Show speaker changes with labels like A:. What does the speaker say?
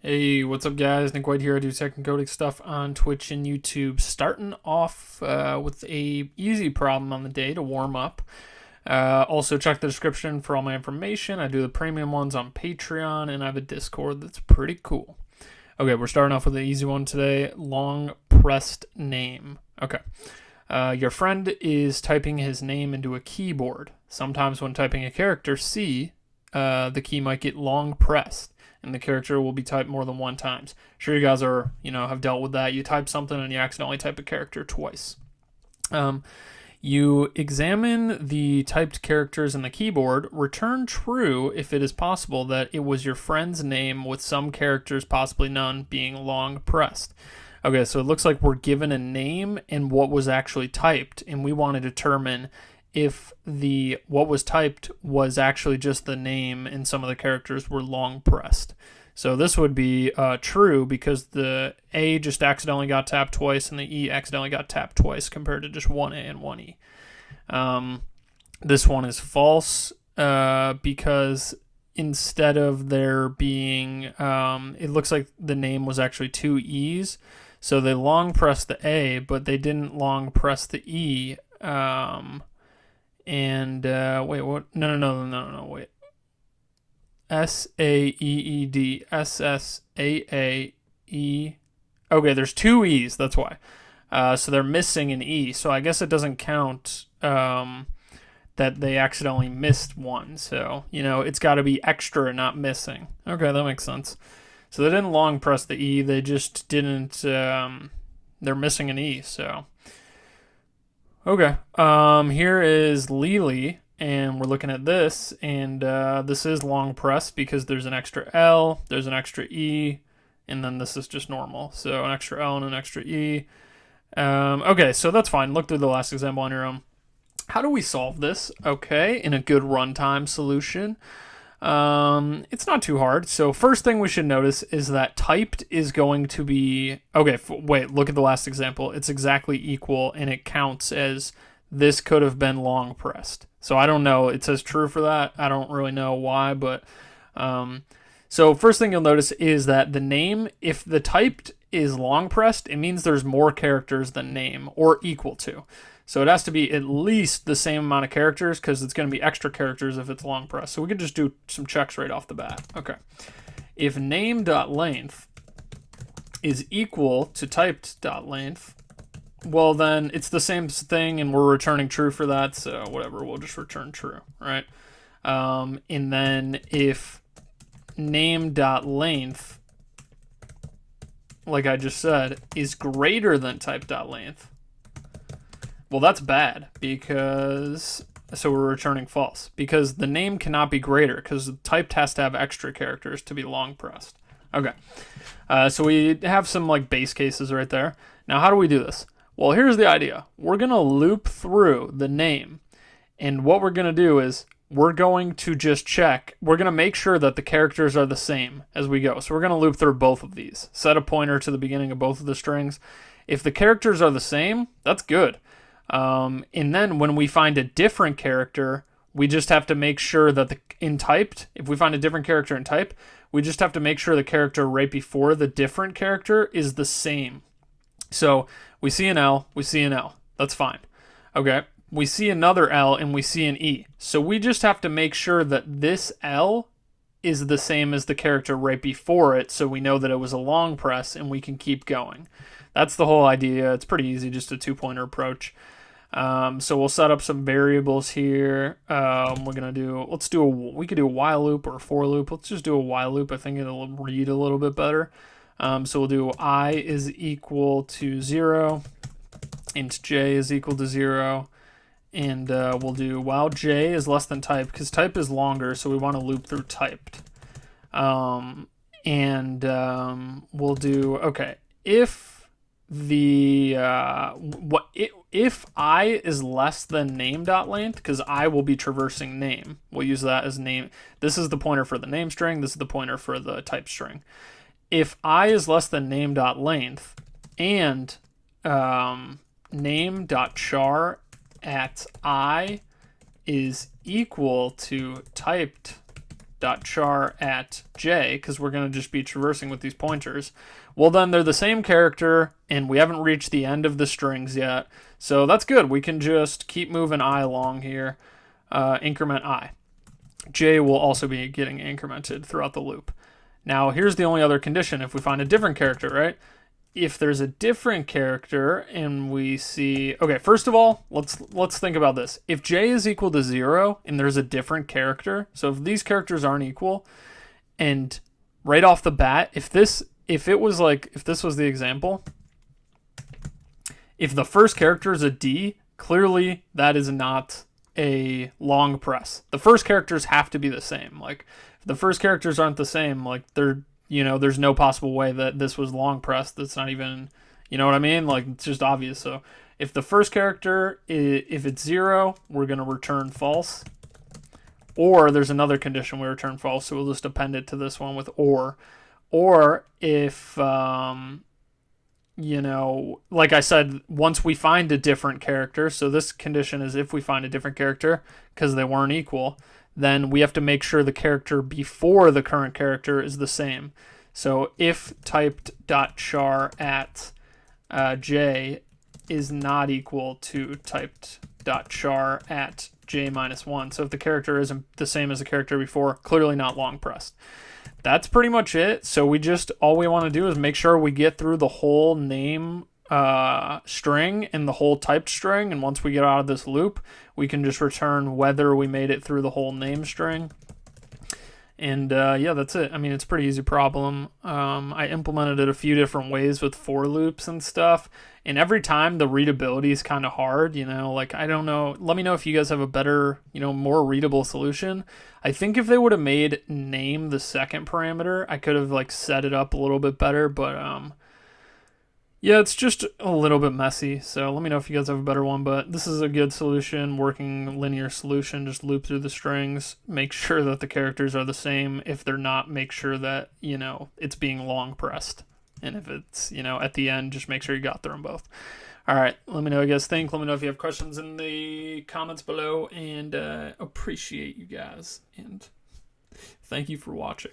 A: Hey, what's up, guys? Nick White here. I do tech and coding stuff on Twitch and YouTube. Starting off with a easy problem on the day to warm up. Also, check the description for all my information. I do the premium ones on Patreon, and I have a Discord that's pretty cool. Okay, we're starting off with an easy one today. Long pressed name. Okay. Your friend is typing his name into a keyboard. Sometimes when typing a character C, the key might get long pressed, and the character will be typed more than one times. Sure, you guys are, have dealt with that. You type something and you accidentally type a character twice. You examine the typed characters in the keyboard. Return true if it is possible that it was your friend's name with some characters, possibly none, being long pressed. Okay, so it looks like we're given a name and what was actually typed, and we want to determine if what was typed was actually just the name and some of the characters were long pressed. So this would be true because the A just accidentally got tapped twice and the E accidentally got tapped twice compared to just one A and one E. This one is false because instead of there being, it looks like the name was actually two E's. So they long pressed the A, but they didn't long press the E. Wait, what? No, wait. SAEED. SSAAE. Okay, there's two E's, that's why. So they're missing an E. So I guess it doesn't count that they accidentally missed one. So, it's got to be extra, not missing. Okay, that makes sense. So they didn't long press the E. They just didn't. They're missing an E, so. Okay, here is Lily, and we're looking at this, and this is long pressed because there's an extra L, there's an extra E, and then this is just normal. So an extra L and an extra E. Okay, so that's fine. Look through the last example on your own. How do we solve this? Okay, in a good runtime solution. It's not too hard. So first thing we should notice is that typed is going to be, okay, wait, look at the last example. It's exactly equal and it counts as this could have been long pressed. So I don't know. It says true for that. I don't really know why, but, so first thing you'll notice is that the name, if the typed is long pressed, it means there's more characters than name or equal to. So it has to be at least the same amount of characters because it's going to be extra characters if it's long pressed. So we could just do some checks right off the bat. Okay. If name.length is equal to typed.length, well, then it's the same thing and we're returning true for that. So whatever, we'll just return true, right? And then if name.length, like I just said, is greater than type.length, well, that's bad because, so we're returning false because the name cannot be greater because typed has to have extra characters to be long pressed. Okay, so we have some like base cases right there. Now, how do we do this? Well, here's the idea. We're going to loop through the name, and what we're going to do is we're going to just check. We're going to make sure that the characters are the same as we go. So we're going to loop through both of these. Set a pointer to the beginning of both of the strings. If the characters are the same, that's good. And then when we find a different character, we just have to make sure that in typed, if we find a different character in type, we just have to make sure the character right before the different character is the same. So we see an L, we see an L. That's fine. Okay. We see another L and we see an E. So we just have to make sure that this L is the same as the character right before it, so we know that it was a long press and we can keep going. That's the whole idea. It's pretty easy, just a two-pointer approach. So we'll set up some variables here. We could do a while loop or a for loop. Let's just do a while loop. I think it'll read a little bit better. So we'll do I is equal to 0, int j is equal to 0, and we'll do while j is less than type because type is longer, so we want to loop through typed. We'll do, okay, if if I is less than name.length, because I will be traversing name, we'll use that as name. This is the pointer for the name string, this is the pointer for the type string. If I is less than name.length and name.char at I is equal to typed type.char at j, because we're going to just be traversing with these pointers, well, then they're the same character, and we haven't reached the end of the strings yet. So that's good. We can just keep moving I along here, increment I. J will also be getting incremented throughout the loop. Now, here's the only other condition if we find a different character, right? If there's a different character and we see... Okay, first of all, let's think about this. If j is equal to 0 and there's a different character, so if these characters aren't equal, and right off the bat, if this was the example, if the first character is a D, clearly that is not a long press. The first characters have to be the same. Like, if the first characters aren't the same, like, there's no possible way that this was long pressed. That's not even, you know what I mean? Like, it's just obvious. So if the first character, if it's 0, we're going to return false. Or there's another condition we return false, so we'll just append it to this one with or. Or if, like I said, once we find a different character, so this condition is if we find a different character because they weren't equal, then we have to make sure the character before the current character is the same. So if typed.char at j is not equal to typed.char at j minus 1. So if the character isn't the same as the character before, clearly not long pressed. That's pretty much it. So all we want to do is make sure we get through the whole name string and the whole typed string, and once we get out of this loop, we can just return whether we made it through the whole name string. And yeah, that's it. I mean, it's a pretty easy problem. I implemented it a few different ways with for loops and stuff, and every time the readability is kind of hard, like, I don't know. Let me know if you guys have a better, more readable solution. I think if they would have made name the second parameter, I could have like set it up a little bit better, but yeah, it's just a little bit messy. So let me know if you guys have a better one, but this is a good solution, working linear solution. Just loop through the strings, make sure that the characters are the same. If they're not, make sure that, it's being long pressed. And if it's, at the end, just make sure you got through them both. All right, let me know what you guys think. Let me know if you have questions in the comments below, and appreciate you guys. And thank you for watching.